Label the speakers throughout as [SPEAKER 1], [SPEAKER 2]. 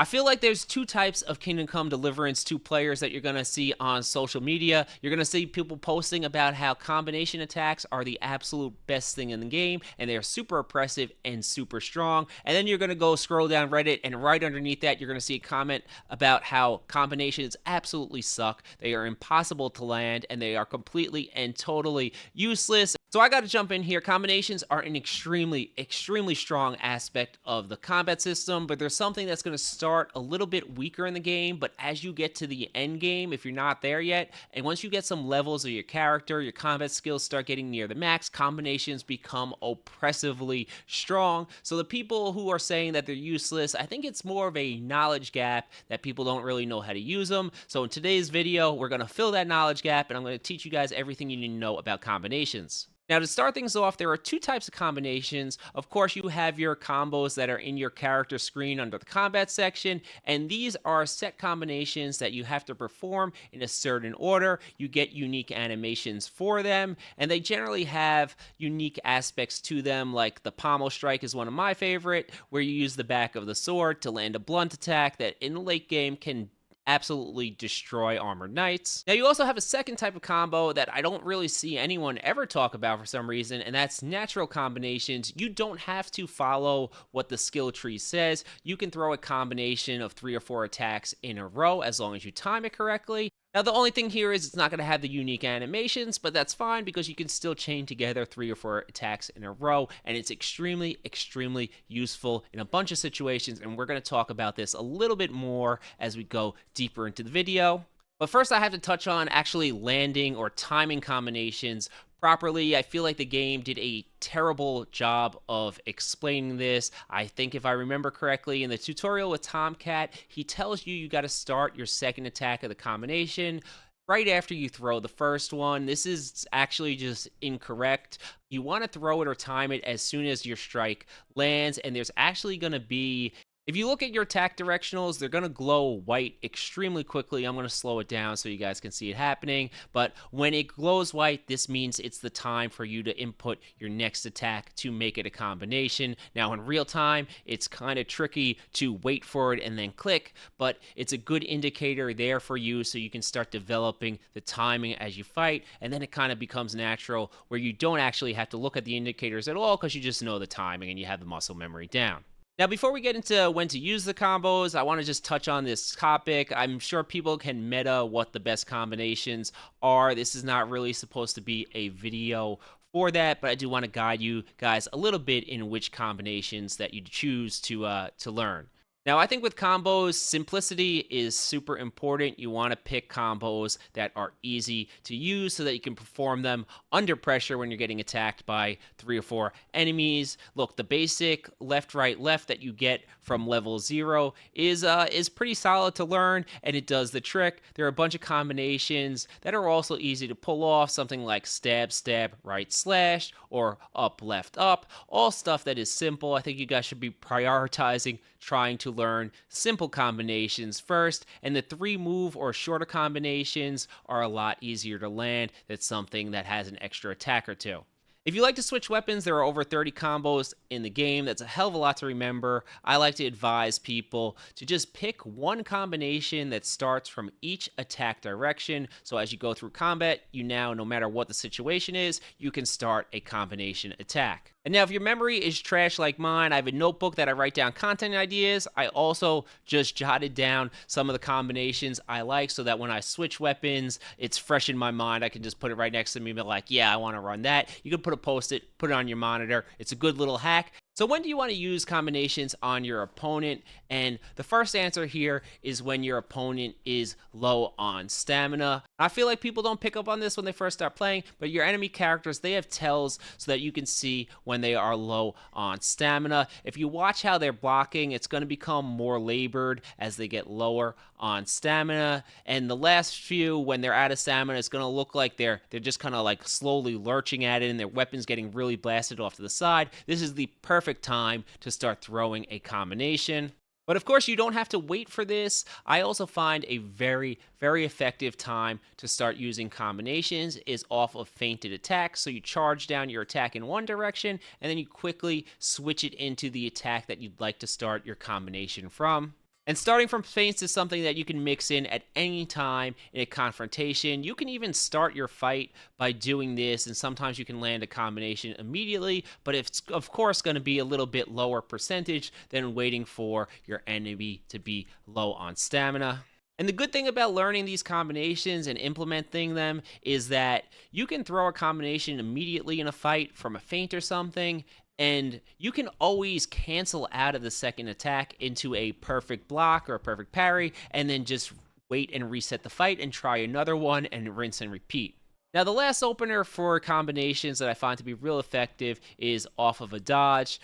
[SPEAKER 1] I feel like there's two types of Kingdom Come Deliverance 2 players that you're going to see on social media. You're going to see people posting about how combination attacks are the absolute best thing in the game, and they're super oppressive and super strong. And then you're going to go scroll down Reddit, and right underneath that, you're going to see a comment about how combinations absolutely suck. They are impossible to land, and they are completely and totally useless. So I got to jump in here. Combinations are an extremely strong aspect of the combat system, but there's something that's going to start a little bit weaker in the game, but as you get to the end game, if you're not there yet, and once you get some levels of your character, your combat skills start getting near the max, combinations become oppressively strong. So the people who are saying that they're useless, I think it's more of a knowledge gap that people don't really know how to use them. So in today's video, we're going to fill that knowledge gap, and I'm going to teach you guys everything you need to know about combinations. Now, to start things off, there are two types of combinations. Of course, you have your combos that are in your character screen under the combat section, and these are set combinations that you have to perform in a certain order. You get unique animations for them, and they generally have unique aspects to them, like the pommel strike is one of my favorite, where you use the back of the sword to land a blunt attack that in the late game can absolutely destroy armored knights. Now, you also have a second type of combo that I don't really see anyone ever talk about for some reason, and that's natural combinations. You don't have to follow what the skill tree says. You can throw a combination of 3 or 4 attacks in a row as long as you time it correctly. Now, the only thing here is it's not going to have the unique animations, but that's fine because you can still chain together 3 or 4 attacks in a row, and it's extremely useful in a bunch of situations, and we're going to talk about this a little bit more as we go deeper into the video. But first, I have to touch on actually landing or timing combinations properly. I feel like the game did a terrible job of explaining this. I think if I remember correctly, in the tutorial with Tomcat, he tells you got to start your second attack of the combination right after you throw the first one. This is actually just incorrect. You want to throw it or time it as soon as your strike lands, and there's actually going to be, if you look at your attack directionals, they're going to glow white extremely quickly. I'm going to slow it down so you guys can see it happening. But when it glows white, this means it's the time for you to input your next attack to make it a combination. Now, in real time, it's kind of tricky to wait for it and then click, but it's a good indicator there for you so you can start developing the timing as you fight. And then it kind of becomes natural where you don't actually have to look at the indicators at all because you just know the timing and you have the muscle memory down. Now, before we get into when to use the combos, I want to just touch on this topic. I'm sure people can meta what the best combinations are. This is not really supposed to be a video for that, but I do want to guide you guys a little bit in which combinations that you choose to learn. Now, I think with combos, simplicity is super important. You want to pick combos that are easy to use so that you can perform them under pressure when you're getting attacked by 3 or 4 enemies. Look, the basic left, right, left that you get from level 0 is pretty solid to learn, and it does the trick. There are a bunch of combinations that are also easy to pull off, something like stab, stab, right slash, or up, left, up. All stuff that is simple. I think you guys should be prioritizing trying to learn simple combinations first, and the 3 move or shorter combinations are a lot easier to land. That's something that has an extra attack or 2. If you like to switch weapons, there are over 30 combos in the game. That's a hell of a lot to remember. I like to advise people to just pick one combination that starts from each attack direction. So as you go through combat, you now, no matter what the situation is, you can start a combination attack. And now if your memory is trash like mine, I have a notebook that I write down content ideas. I also just jotted down some of the combinations I like so that when I switch weapons, it's fresh in my mind. I can just put it right next to me and be like, yeah, I want to run that. You can put a post-it, put it on your monitor. It's a good little hack. So when do you want to use combinations on your opponent? And the first answer here is when your opponent is low on stamina. I feel like people don't pick up on this when they first start playing, but your enemy characters, they have tells so that you can see when they are low on stamina. If you watch how they're blocking, it's going to become more labored as they get lower on stamina. And the last few, when they're out of stamina, it's going to look like they're just kind of like slowly lurching at it and their weapon's getting really blasted off to the side. This is the perfect time to start throwing a combination. But of course, you don't have to wait for this. I also find a very effective time to start using combinations is off of feinted attacks. So you charge down your attack in one direction, and then you quickly switch it into the attack that you'd like to start your combination from. And starting from feints is something that you can mix in at any time in a confrontation. You can even start your fight by doing this, and sometimes you can land a combination immediately, but it's of course going to be a little bit lower percentage than waiting for your enemy to be low on stamina. And the good thing about learning these combinations and implementing them is that you can throw a combination immediately in a fight from a feint or something, and you can always cancel out of the second attack into a perfect block or a perfect parry, and then just wait and reset the fight and try another one and rinse and repeat. Now, the last opener for combinations that I find to be real effective is off of a dodge.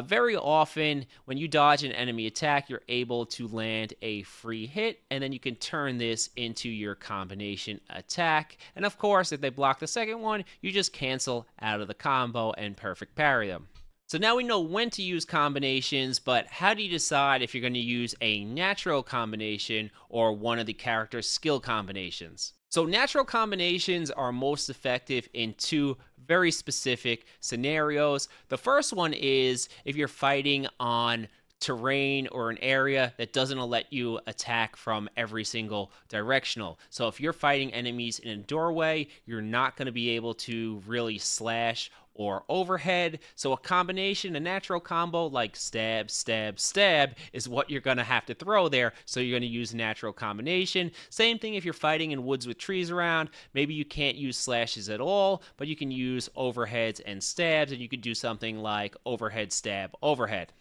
[SPEAKER 1] Very often, when you dodge an enemy attack, you're able to land a free hit, and then you can turn this into your combination attack. And of course, if they block the second one, you just cancel out of the combo and perfect parry them. So now we know when to use combinations, but how do you decide if you're going to use a natural combination or one of the character's skill combinations? So natural combinations are most effective in two very specific scenarios. The first one is if you're fighting on terrain or an area that doesn't let you attack from every single directional. So if you're fighting enemies in a doorway, you're not going to be able to really slash or overhead. So a combination, a natural combo like stab, stab, stab is what you're going to have to throw there. So you're going to use a natural combination. Same thing if you're fighting in woods with trees around. Maybe you can't use slashes at all, but you can use overheads and stabs, and you could do something like overhead, stab, overhead.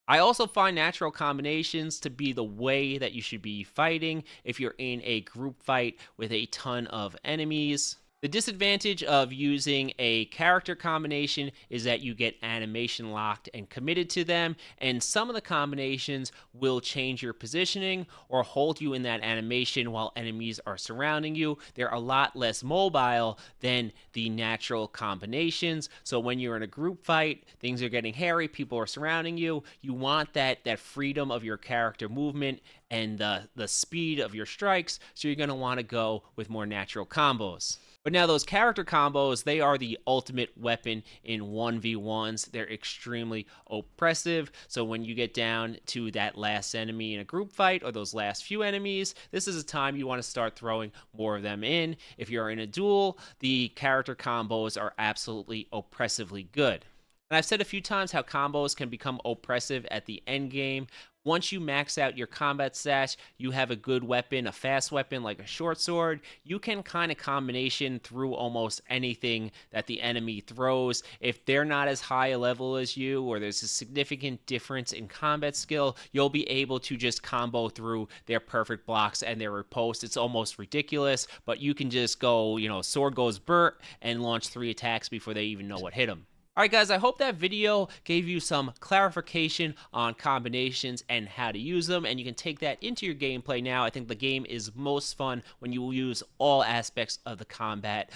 [SPEAKER 1] I also find natural combinations to be the way that you should be fighting if you're in a group fight with a ton of enemies. The disadvantage of using a character combination is that you get animation locked and committed to them, and some of the combinations will change your positioning or hold you in that animation while enemies are surrounding you. They're a lot less mobile than the natural combinations, so when you're in a group fight, things are getting hairy, people are surrounding you, you want that freedom of your character movement and the speed of your strikes, so you're going to want to go with more natural combos. But now those character combos, they are the ultimate weapon in 1v1s. They're extremely oppressive. So when you get down to that last enemy in a group fight or those last few enemies, this is a time you want to start throwing more of them in. If you're in a duel, the character combos are absolutely oppressively good. And I've said a few times how combos can become oppressive at the end game. Once you max out your combat stats, you have a good weapon, a fast weapon like a short sword, you can kind of combination through almost anything that the enemy throws. If they're not as high a level as you, or there's a significant difference in combat skill, you'll be able to just combo through their perfect blocks and their riposte. It's almost ridiculous, but you can just go, sword goes Bert and launch 3 attacks before they even know what hit them. Alright guys, I hope that video gave you some clarification on combinations and how to use them, and you can take that into your gameplay now. I think the game is most fun when you use all aspects of the combat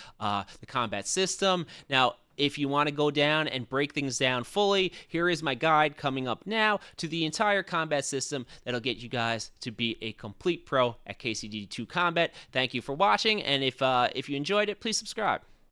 [SPEAKER 1] system. Now, if you want to go down and break things down fully, here is my guide coming up now to the entire combat system that'll get you guys to be a complete pro at KCD2 Combat. Thank you for watching, and if you enjoyed it, please subscribe.